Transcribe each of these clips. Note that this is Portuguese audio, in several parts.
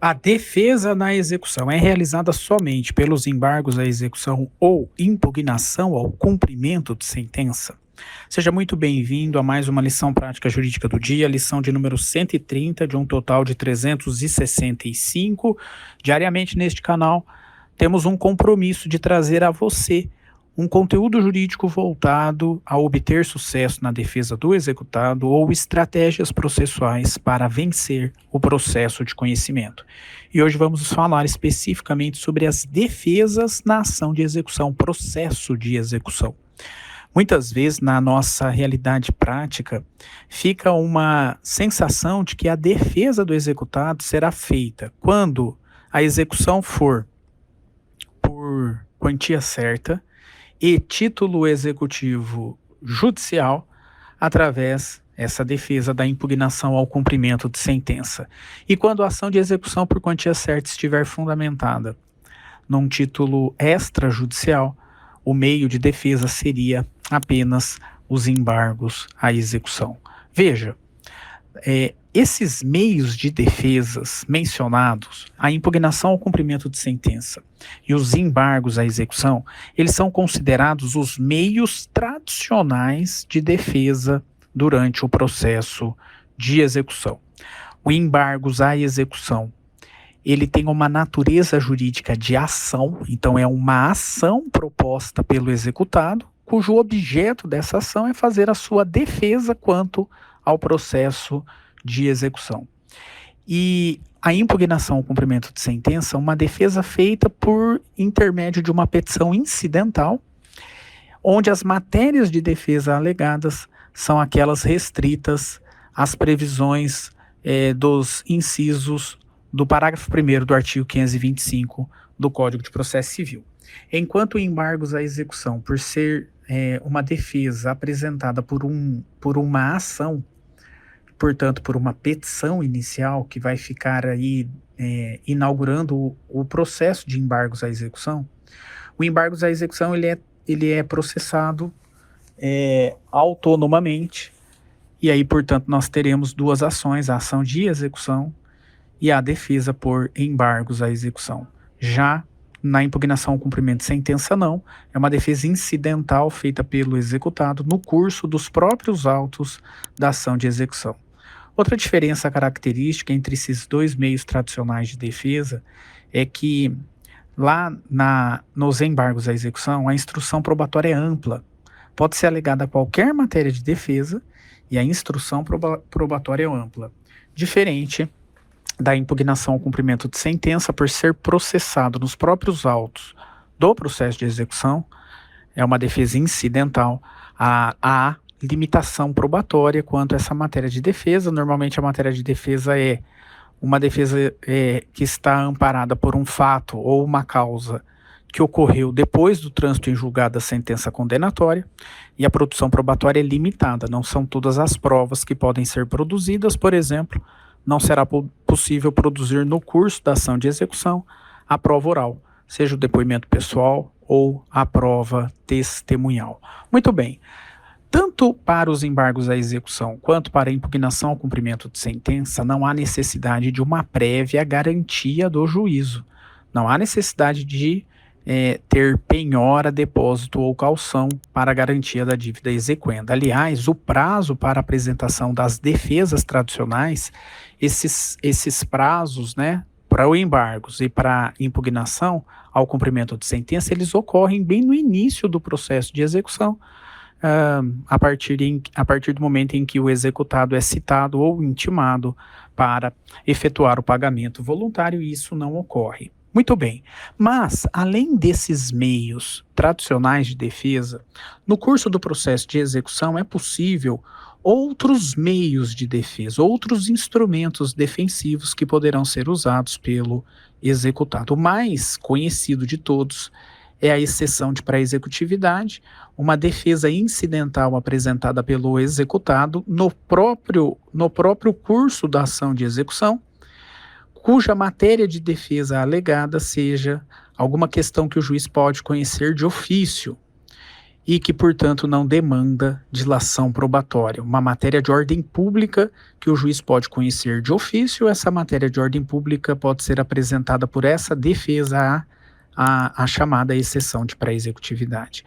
A defesa na execução é realizada somente pelos embargos à execução ou impugnação ao cumprimento de sentença? Seja muito bem-vindo a mais uma lição prática jurídica do dia, lição de número 130, de um total de 365. Diariamente neste canal, temos um compromisso de trazer a você um conteúdo jurídico voltado a obter sucesso na defesa do executado ou estratégias processuais para vencer o processo de conhecimento. E hoje vamos falar especificamente sobre as defesas na ação de execução, processo de execução. Muitas vezes, na nossa realidade prática, fica uma sensação de que a defesa do executado será feita quando a execução for por quantia certa e título executivo judicial através essa defesa da impugnação ao cumprimento de sentença. E quando a ação de execução por quantia certa estiver fundamentada num título extrajudicial, o meio de defesa seria apenas os embargos à execução. Veja, esses meios de defesas mencionados, a impugnação ao cumprimento de sentença e os embargos à execução, eles são considerados os meios tradicionais de defesa durante o processo de execução. O embargos à execução, ele tem uma natureza jurídica de ação, então é uma ação proposta pelo executado, cujo objeto dessa ação é fazer a sua defesa quanto ao processo de execução. E a impugnação ao cumprimento de sentença, uma defesa feita por intermédio de uma petição incidental, onde as matérias de defesa alegadas são aquelas restritas às previsões dos incisos do parágrafo 1º do artigo 525 do Código de Processo Civil. Enquanto embargos à execução, por ser uma defesa apresentada por uma ação, portanto, por uma petição inicial que vai ficar aí inaugurando o processo de embargos à execução, o embargos à execução ele é processado autonomamente, e aí, portanto, nós teremos duas ações, a ação de execução e a defesa por embargos à execução. Já na impugnação ao cumprimento de sentença, não. É uma defesa incidental feita pelo executado no curso dos próprios autos da ação de execução. Outra diferença característica entre esses dois meios tradicionais de defesa é que lá nos embargos à execução, a instrução probatória é ampla. Pode ser alegada qualquer matéria de defesa e a instrução probatória é ampla. Diferente da impugnação ao cumprimento de sentença, por ser processado nos próprios autos do processo de execução, é uma defesa incidental. Há limitação probatória quanto a essa matéria de defesa. Normalmente a matéria de defesa é uma defesa que está amparada por um fato ou uma causa que ocorreu depois do trânsito em julgado da sentença condenatória, e a produção probatória é limitada. Não são todas as provas que podem ser produzidas. Por exemplo, não será possível produzir no curso da ação de execução a prova oral, seja o depoimento pessoal ou a prova testemunhal. Muito bem. Tanto para os embargos à execução quanto para a impugnação ao cumprimento de sentença, não há necessidade de uma prévia garantia do juízo. Não há necessidade de ter penhora, depósito ou caução para a garantia da dívida exequenda. Aliás, o prazo para a apresentação das defesas tradicionais, esses prazos, para o embargos e para a impugnação ao cumprimento de sentença, eles ocorrem bem no início do processo de execução, a partir do momento em que o executado é citado ou intimado para efetuar o pagamento voluntário, e isso não ocorre. Muito bem, mas além desses meios tradicionais de defesa, no curso do processo de execução é possível outros meios de defesa, outros instrumentos defensivos que poderão ser usados pelo executado. O mais conhecido de todos é a exceção de pré-executividade, uma defesa incidental apresentada pelo executado no próprio curso da ação de execução, cuja matéria de defesa alegada seja alguma questão que o juiz pode conhecer de ofício e que, portanto, não demanda dilação probatória. Uma matéria de ordem pública que o juiz pode conhecer de ofício, essa matéria de ordem pública pode ser apresentada por essa defesa à chamada exceção de pré-executividade.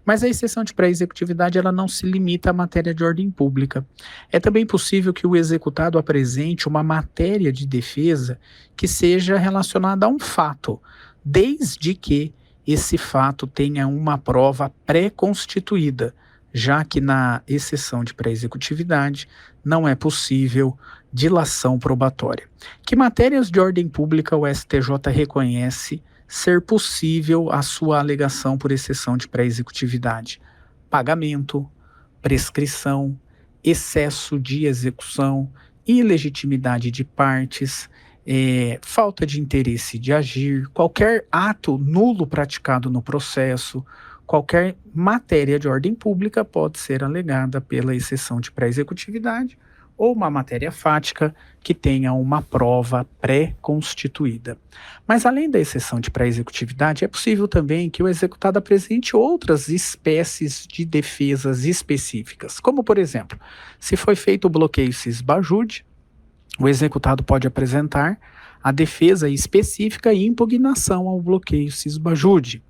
Mas a exceção de pré-executividade ela não se limita à matéria de ordem pública. É também possível que o executado apresente uma matéria de defesa que seja relacionada a um fato, desde que esse fato tenha uma prova pré-constituída, já que na exceção de pré-executividade não é possível dilação probatória. Que matérias de ordem pública o STJ reconhece ser possível a sua alegação por exceção de pré-executividade? Pagamento, prescrição, excesso de execução, ilegitimidade de partes, falta de interesse de agir, qualquer ato nulo praticado no processo, qualquer matéria de ordem pública pode ser alegada pela exceção de pré-executividade ou uma matéria fática que tenha uma prova pré-constituída. Mas além da exceção de pré-executividade, é possível também que o executado apresente outras espécies de defesas específicas, como por exemplo, se foi feito o bloqueio cisbajude, o executado pode apresentar a defesa específica e impugnação ao bloqueio cisbajude.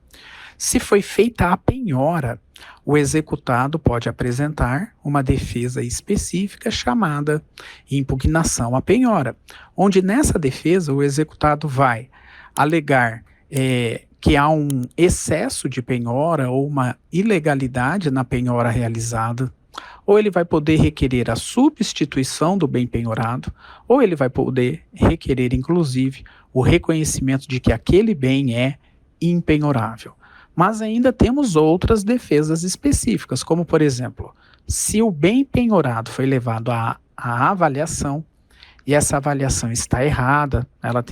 Se foi feita a penhora, o executado pode apresentar uma defesa específica chamada impugnação à penhora, onde nessa defesa o executado vai alegar que há um excesso de penhora ou uma ilegalidade na penhora realizada, ou ele vai poder requerer a substituição do bem penhorado, ou ele vai poder requerer, inclusive, o reconhecimento de que aquele bem é impenhorável. Mas ainda temos outras defesas específicas, como, por exemplo, se o bem penhorado foi levado à avaliação e essa avaliação está errada, ela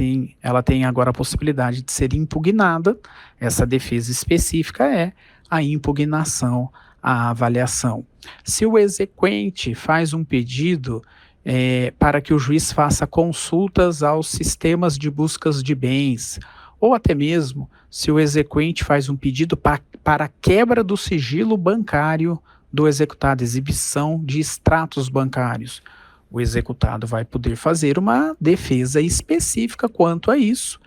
tem agora a possibilidade de ser impugnada. Essa defesa específica é a impugnação à avaliação. Se o exequente faz um pedido para que o juiz faça consultas aos sistemas de buscas de bens, ou até mesmo se o exequente faz um pedido para quebra do sigilo bancário do executado, exibição de extratos bancários, o executado vai poder fazer uma defesa específica quanto a isso,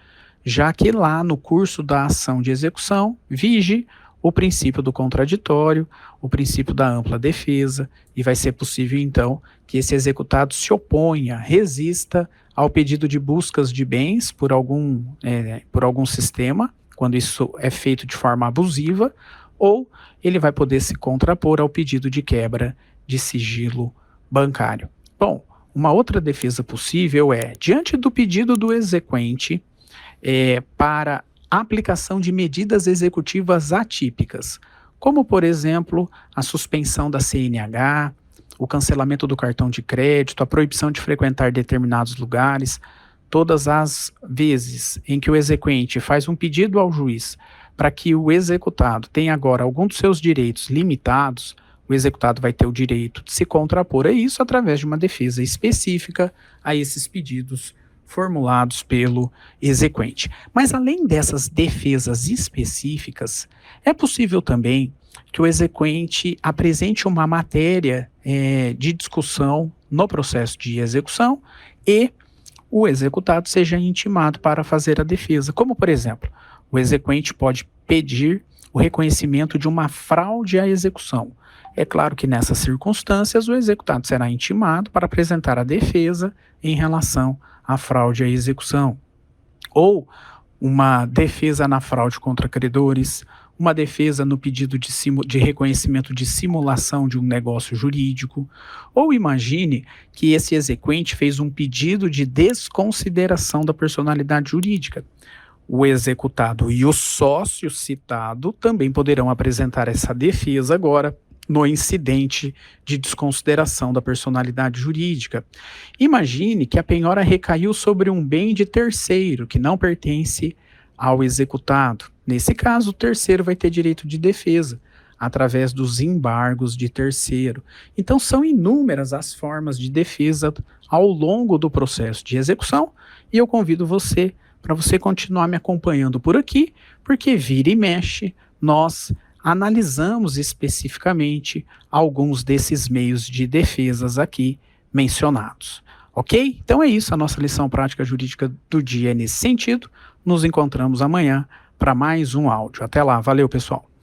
já que lá no curso da ação de execução vige o princípio do contraditório, o princípio da ampla defesa, e vai ser possível então que esse executado se oponha, resista ao pedido de buscas de bens por algum sistema, quando isso é feito de forma abusiva, ou ele vai poder se contrapor ao pedido de quebra de sigilo bancário. Bom, uma outra defesa possível é, diante do pedido do exequente para aplicação de medidas executivas atípicas, como, por exemplo, a suspensão da CNH, o cancelamento do cartão de crédito, a proibição de frequentar determinados lugares, todas as vezes em que o exequente faz um pedido ao juiz para que o executado tenha agora algum dos seus direitos limitados, o executado vai ter o direito de se contrapor a isso através de uma defesa específica a esses pedidos formulados pelo exequente. Mas além dessas defesas específicas, é possível também que o exequente apresente uma matéria de discussão no processo de execução e o executado seja intimado para fazer a defesa. Como, por exemplo, o exequente pode pedir o reconhecimento de uma fraude à execução. É claro que nessas circunstâncias o executado será intimado para apresentar a defesa em relação à fraude à execução. Ou uma defesa na fraude contra credores, uma defesa no pedido de reconhecimento de simulação de um negócio jurídico, ou imagine que esse exequente fez um pedido de desconsideração da personalidade jurídica. O executado e o sócio citado também poderão apresentar essa defesa agora no incidente de desconsideração da personalidade jurídica. Imagine que a penhora recaiu sobre um bem de terceiro que não pertence ao executado. Nesse caso, o terceiro vai ter direito de defesa através dos embargos de terceiro. Então, são inúmeras as formas de defesa ao longo do processo de execução e eu convido você para você continuar me acompanhando por aqui, porque vira e mexe, nós analisamos especificamente alguns desses meios de defesas aqui mencionados. Ok? Então é isso, a nossa lição prática jurídica do dia é nesse sentido. Nos encontramos amanhã para mais um áudio. Até lá, valeu pessoal!